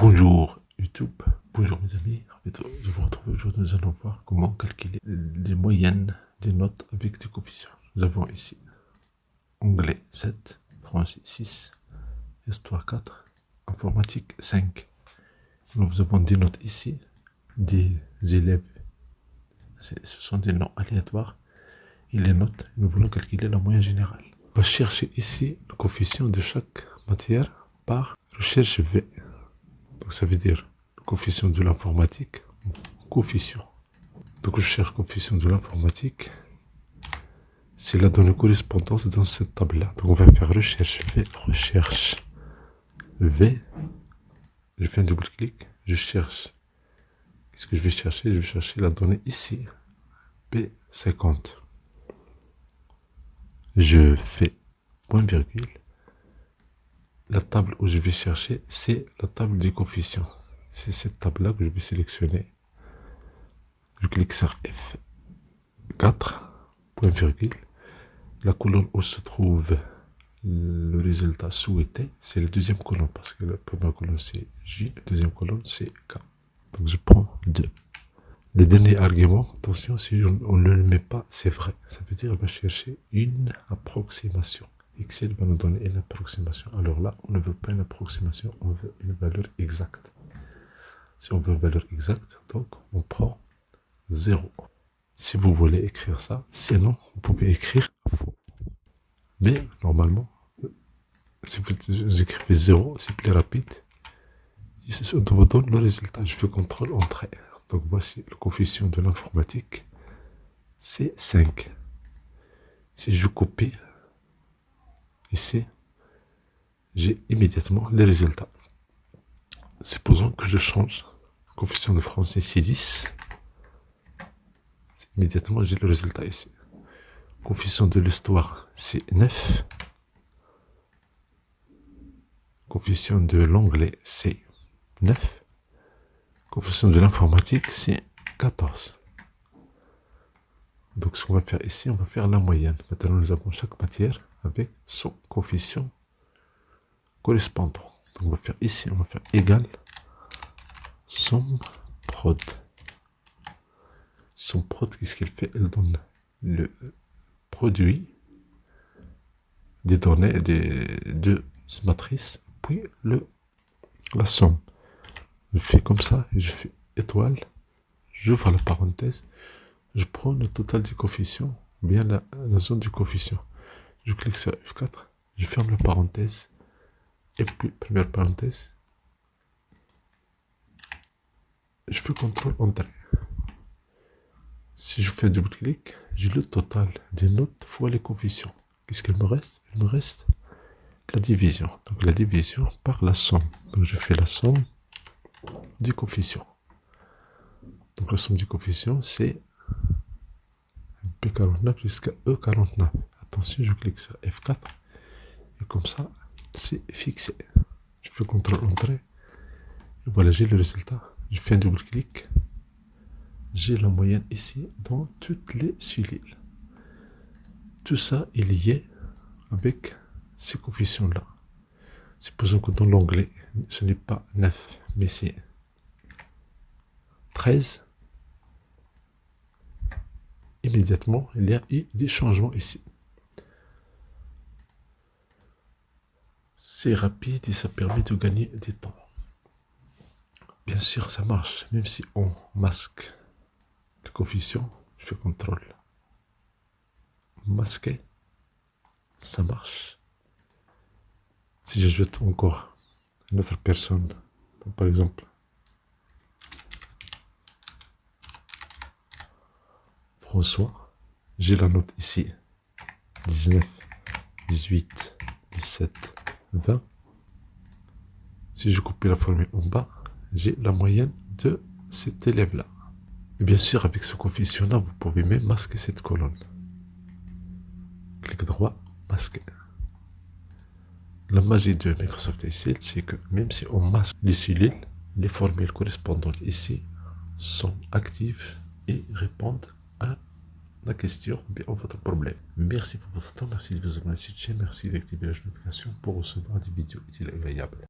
Bonjour YouTube, bonjour mes amis, je vous retrouve aujourd'hui. Nous allons voir comment calculer les moyennes des notes avec des coefficients. Nous avons ici anglais 7, français 6, histoire 4, informatique 5. Nous avons des notes ici, des élèves, ce sont des noms aléatoires, et les notes, nous voulons calculer la moyenne générale. On va chercher ici le coefficient de chaque matière par recherche V. Donc ça veut dire le coefficient de l'informatique, coefficient. Donc je cherche coefficient de l'informatique. C'est la donnée correspondance dans cette table-là. Donc on va faire recherche V, recherche V. Je fais un double-clic, je cherche. Qu'est-ce que je vais chercher? Je vais chercher la donnée ici, P50. Je fais point virgule. La table où je vais chercher, c'est la table des coefficients. C'est cette table-là que je vais sélectionner. Je clique sur F4, point virgule. La colonne où se trouve le résultat souhaité, c'est la deuxième colonne, parce que la première colonne c'est J, la deuxième colonne c'est K. Donc je prends 2. Le dernier argument, attention, si on ne le met pas, c'est vrai. Ça veut dire qu'on va chercher une approximation. Excel va nous donner une approximation. Alors là, on ne veut pas une approximation, on veut une valeur exacte. Si on veut une valeur exacte, donc on prend 0. Si vous voulez écrire ça, sinon vous pouvez écrire faux. Mais normalement, si vous écrivez 0, c'est plus rapide. Et ça vous donne le résultat. Je fais CTRL entrée. Donc voici le coefficient de l'informatique, c'est 5. Si je copie ici, j'ai immédiatement les résultats. Supposons que je change le coefficient de français, c'est 10. Immédiatement, j'ai le résultat ici. Coefficient de l'histoire, c'est 9. Coefficient de l'anglais, c'est 9. Coefficient de l'informatique, c'est 14. Donc ce qu'on va faire ici, on va faire la moyenne. Maintenant, nous avons chaque matière avec son coefficient correspondant. Donc on va faire ici, on va faire égal somme prod. Somme prod, qu'est-ce qu'elle fait? Elle donne le produit des données des deux matrices, puis la somme. Je fais comme ça, et je fais étoile, j'ouvre la parenthèse, je prends le total du coefficient, bien la zone du coefficient. Je clique sur F4, je ferme la parenthèse, et puis première parenthèse, je fais CTRL entrée. Si je fais un double clic, j'ai le total des notes fois les coefficients. Qu'est-ce qu'il me reste? Il me reste la division. Donc la division par la somme. Donc je fais la somme des coefficients. Donc la somme du coefficient, c'est P49 jusqu'à E49. Attention, je clique sur F4. Et comme ça, c'est fixé. Je fais CTRL entrée. Et voilà, j'ai le résultat. Je fais un double clic. J'ai la moyenne ici dans toutes les cellules. Tout ça est lié avec ces coefficients-là. Supposons que dans l'anglais, ce n'est pas 9, mais c'est 13. Immédiatement, il y a eu des changements ici. C'est rapide et ça permet de gagner du temps. Bien sûr, ça marche, même si on masque le coefficient. Je fais CTRL. Masquer, ça marche. Si j'ajoute encore une autre personne, par exemple, François, j'ai la note ici, 19, 18, 17, 20. Si je copie la formule en bas, j'ai la moyenne de cet élève-là. Et bien sûr, avec ce coefficient-là, vous pouvez même masquer cette colonne. Clic droit, masquer. La magie de Microsoft Excel, c'est que même si on masque les cellules, les formules correspondantes ici sont actives et répondent à la question ou bien à votre problème. Merci pour votre temps, merci de vous abonner à cette chaîne, merci d'activer la notification pour recevoir des vidéos utiles et agréables.